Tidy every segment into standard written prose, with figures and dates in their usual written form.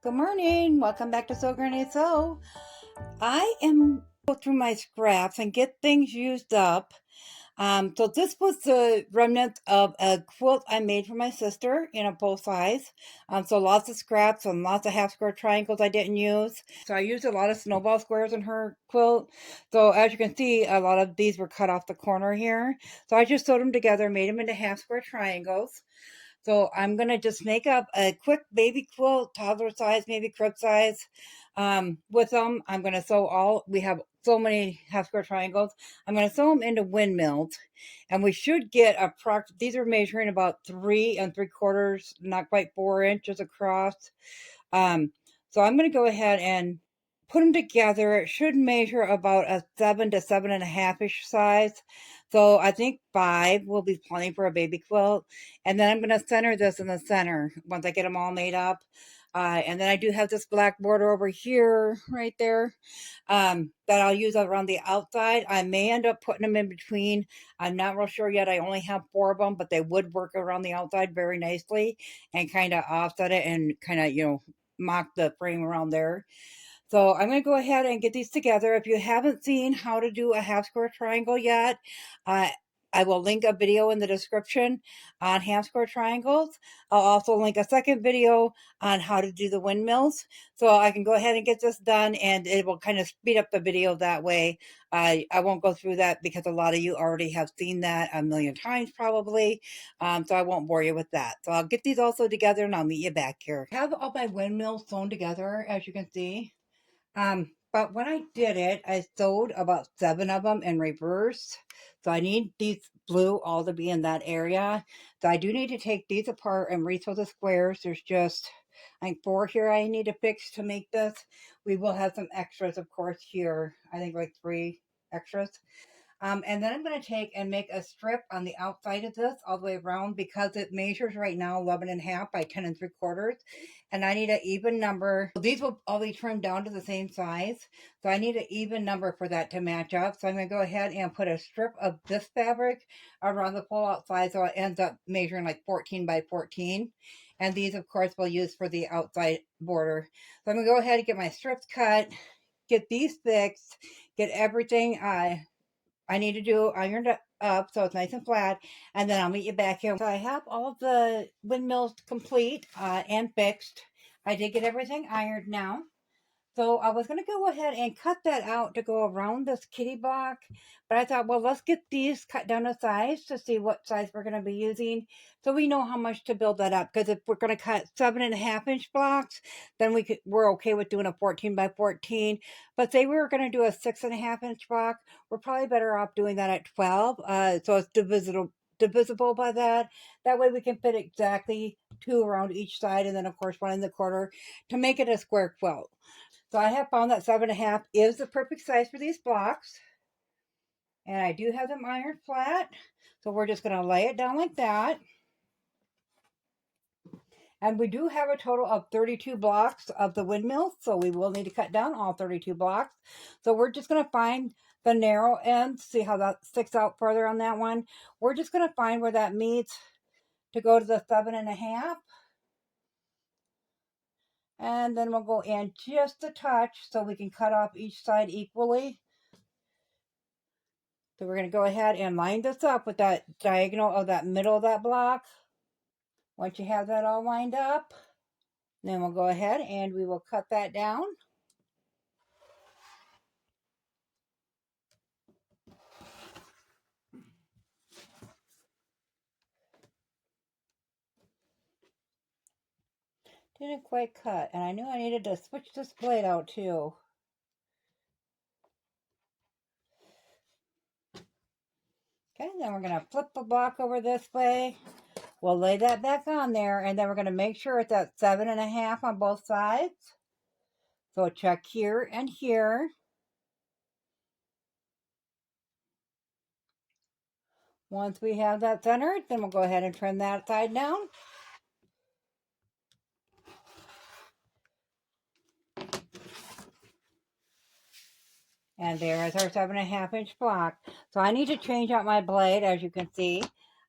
Good morning. Welcome back to Sew Granny Sew. I am go through my scraps and get things used up. So this was the remnant of a quilt I made for my sister in a full size. So lots of scraps and lots of half square triangles I didn't use. So I used a lot of snowball squares in her quilt. So as you can see, a lot of these were cut off the corner here. So I just sewed them together, made them into half square triangles. So I'm going to just make up a quick baby quilt, toddler size, maybe crib size. With them, I'm going to sew we have so many half square triangles. I'm going to sew them into windmills. And we should get these are measuring about 3 3/4, not quite 4 inches across. Um, so I'm going to go ahead and put them together. It should measure about a 7 to 7.5-ish size. So I think 5 will be plenty for a baby quilt. And then I'm going to center this in the center once I get them all made up. And then I do have this black border over here, right there, that I'll use around the outside. I may end up putting them in between. I'm not real sure yet. I only have 4 of them, but they would work around the outside very nicely and kind of offset it and kind of, mock the frame around there. So I'm going to go ahead and get these together. If you haven't seen how to do a half square triangle yet, uh, I will link a video in the description on half square triangles. I'll also link a second video on how to do the windmills. So I can go ahead and get this done and it will kind of speed up the video that way. I won't go through that because a lot of you already have seen that a million times probably. So I won't bore you with that. So I'll get these also together and I'll meet you back here. I have all my windmills sewn together, as you can see. But when I did it, I sewed about 7 of them in reverse. So I need these blue all to be in that area. So I do need to take these apart and resew the squares. There's just, I think 4 here I need to fix to make this. We will have some extras, of course, here. I think like 3 extras. And then I'm going to take and make a strip on the outside of this all the way around because it measures right now 11.5 by 10 3/4. And I need an even number. These will all be trimmed down to the same size. So I need an even number for that to match up. So I'm going to go ahead and put a strip of this fabric around the full outside. So it ends up measuring like 14 by 14. And these, of course, we'll use for the outside border. So I'm going to go ahead and get my strips cut, get these fixed, get everything I need to do ironed up so it's nice and flat, and then I'll meet you back here. So I have all of the windmills complete and fixed. I did get everything ironed now. So I was going to go ahead and cut that out to go around this kitty block. But I thought, well, let's get these cut down to size to see what size we're going to be using. So we know how much to build that up. Because if we're going to cut 7.5-inch blocks, then we're okay with doing a 14 by 14. But say we were going to do a 6.5-inch block, we're probably better off doing that at 12. So it's divisible by that. That way we can fit exactly 2 around each side. And then, of course, 1 in the corner to make it a square quilt. So I have found that 7.5 is the perfect size for these blocks. And I do have them ironed flat. So we're just going to lay it down like that. And we do have a total of 32 blocks of the windmill. So we will need to cut down all 32 blocks. So we're just going to find the narrow end. See how that sticks out further on that one. We're just going to find where that meets to go to the 7.5. And then we'll go in just a touch so we can cut off each side equally. So we're going to go ahead and line this up with that diagonal of that middle of that block. Once you have that all lined up, then we'll go ahead and we will cut that down. Didn't quite cut, and I knew I needed to switch this blade out too. Okay, then we're going to flip the block over this way. We'll lay that back on there, and then we're going to make sure it's at 7.5 on both sides. So check here and here. Once we have that centered, then we'll go ahead and trim that side down. And there is our 7.5-inch block. So I need to change out my blade, as you can see.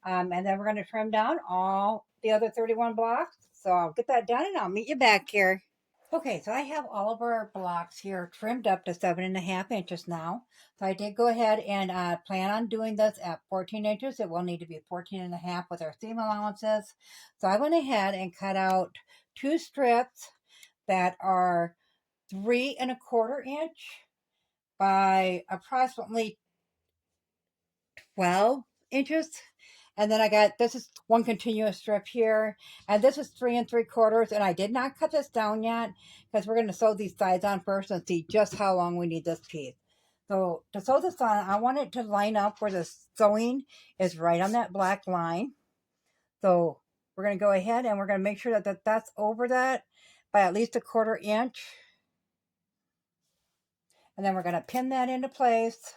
And then we're going to trim down all the other 31 blocks. So I'll get that done and I'll meet you back here. Okay, so I have all of our blocks here trimmed up to 7.5 inches now. So I did go ahead and plan on doing this at 14 inches. It will need to be 14.5 with our seam allowances. So I went ahead and cut out 2 strips that are 3.25 inch by approximately 12 inches. And then I got, this is one continuous strip here, and this is 3 3/4. And I did not cut this down yet because we're going to sew these sides on first and see just how long we need this piece. So to sew this on, I want it to line up where the sewing is right on that black line. So we're going to go ahead and we're going to make sure that that's over that by at least 1/4 inch. And then we're going to pin that into place.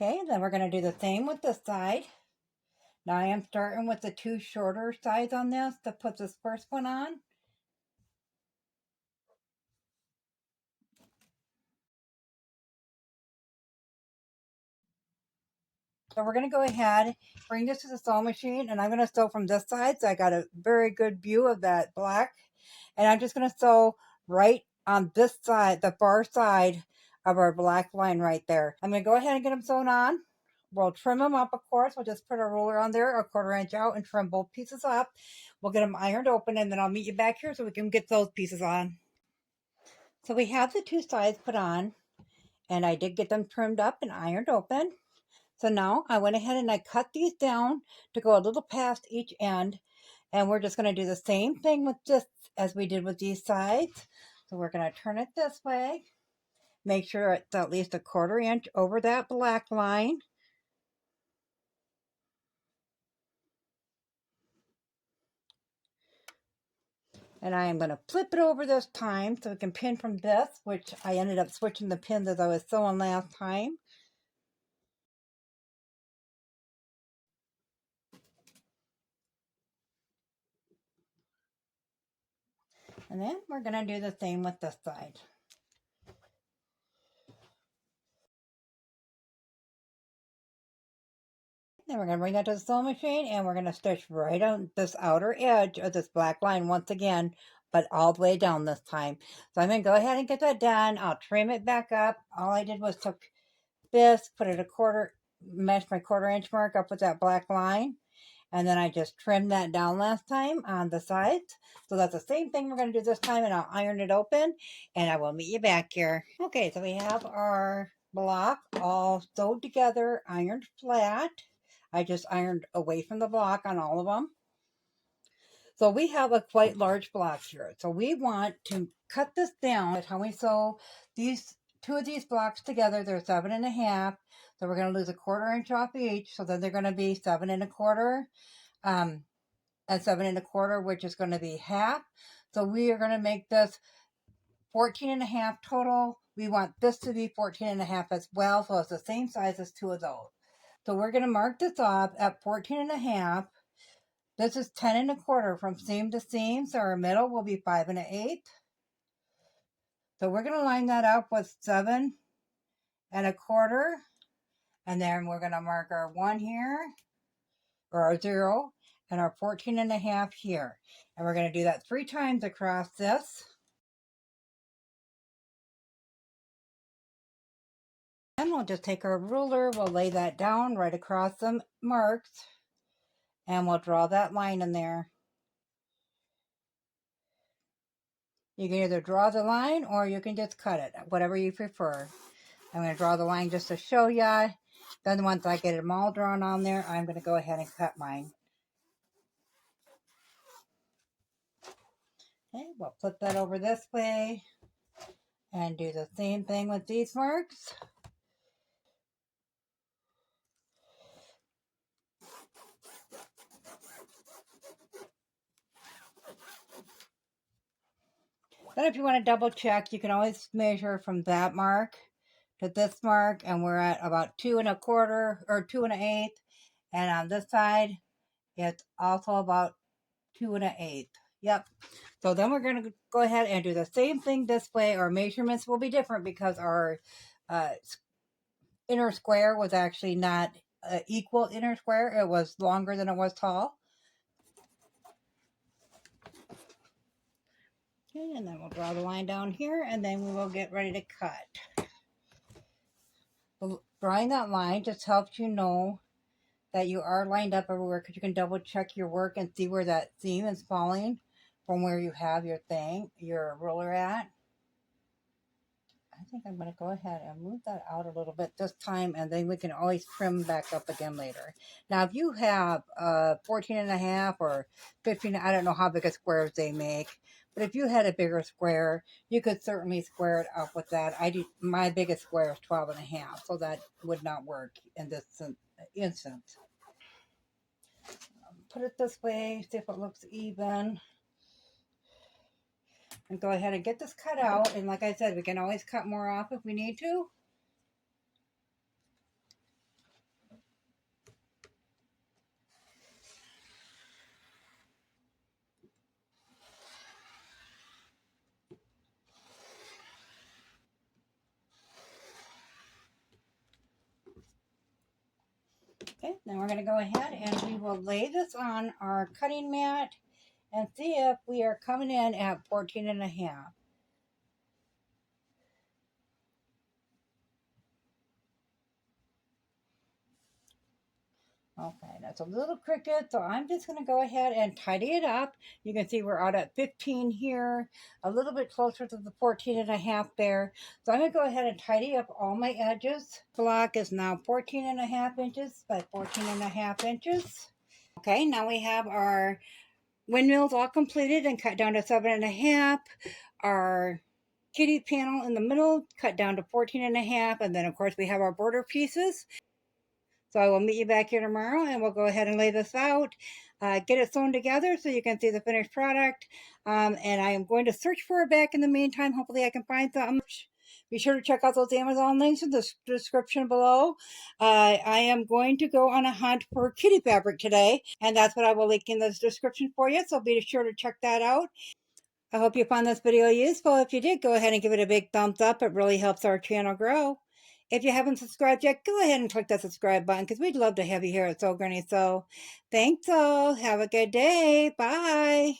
Okay, then we're going to do the same with this side. Now I am starting with the 2 shorter sides on this to put this first one on. So we're going to go ahead, bring this to the sewing machine, and I'm going to sew from this side. So I got a very good view of that black. And I'm just going to sew right on this side, the far side of our black line right there. I'm going to go ahead and get them sewn on. We'll trim them up, of course. We'll just put a ruler on there, 1/4 inch out, and trim both pieces up. We'll get them ironed open, and then I'll meet you back here so we can get those pieces on. So we have the 2 sides put on, and I did get them trimmed up and ironed open. So now I went ahead and I cut these down to go a little past each end. And we're just going to do the same thing with this as we did with these sides. So we're going to turn it this way. Make sure it's at least 1/4 inch over that black line. And I am going to flip it over this time so we can pin from this, which I ended up switching the pins as I was sewing last time. And then we're going to do the same with this side. Then we're going to bring that to the sewing machine and we're going to stitch right on this outer edge of this black line once again, but all the way down this time. So I'm going to go ahead and get that done. I'll trim it back up. All I did was took this, put it mesh my 1/4 inch mark up with that black line. And then I just trimmed that down last time on the sides. So that's the same thing we're going to do this time, and I'll iron it open and I will meet you back here. Okay, so we have our block all sewed together, ironed flat. I just ironed away from the block on all of them. So we have a quite large block here. So we want to cut this down at how we sew these 2 of these blocks together. They're 7.5. So we're going to lose 1/4 inch off each. So then they're going to be 7.25. And 7.25, which is going to be half. So we are going to make this 14.5 total. We want this to be 14.5 as well. So it's the same size as 2 of those. So we're going to mark this off at 14.5. This is 10.25 from seam to seam. So our middle will be 5 1/8. So we're going to line that up with 7.25. And then we're going to mark our 1 here, or our 0, and our 14.5 here. And we're going to do that 3 times across this. And we'll just take our ruler, we'll lay that down right across the marks, and we'll draw that line in there. You can either draw the line or you can just cut it, whatever you prefer. I'm going to draw the line just to show ya. Then once I get them all drawn on there, I'm going to go ahead and cut mine. Okay, we'll flip that over this way and do the same thing with these marks. Then if you want to double check, you can always measure from that mark to this mark, and we're at about 2.25 or 2 1/8. And on this side, it's also about 2 1/8. Yep. So then we're going to go ahead and do the same thing this way. Our measurements will be different because our inner square was actually not equal inner square. It was longer than it was tall. Okay, and then we'll draw the line down here, and then we will get ready to cut. Drawing that line just helps you know that you are lined up everywhere, because you can double check your work and see where that seam is falling from where you have your ruler at. I think I'm going to go ahead and move that out a little bit this time, and then we can always trim back up again later. Now, if you have 14 and a half or 15, I don't know how big a squares they make, but if you had a bigger square, you could certainly square it up with that. My biggest square is 12 and a half, so that would not work in this instance. Put it this way, see if it looks even. And go ahead and get this cut out. And like I said, we can always cut more off if we need to. Okay, now we're going to go ahead and we will lay this on our cutting mat and see if we are coming in at 14 and a half. Okay, that's a little crooked, so I'm just going to go ahead and tidy it up. You can see we're out at 15 here, a little bit closer to the 14 and a half there. So I'm going to go ahead and tidy up all my edges. Block is now 14 and a half inches by 14 and a half inches. Okay, now we have our windmills all completed and cut down to 7 and a half. Our kitty panel in the middle cut down to 14 and a half, and then of course we have our border pieces. So I will meet you back here tomorrow, and we'll go ahead and lay this out, get it sewn together so you can see the finished product. And I am going to search for it back in the meantime. Hopefully I can find something. Be sure to check out those Amazon links in the description below. I am going to go on a hunt for kitty fabric today, and that's what I will link in the description for you. So be sure to check that out. I hope you found this video useful. If you did, go ahead and give it a big thumbs up. It really helps our channel grow. If you haven't subscribed yet, go ahead and click that subscribe button, because we'd love to have you here at Sew Granny Sew. Thanks all. Have a good day. Bye.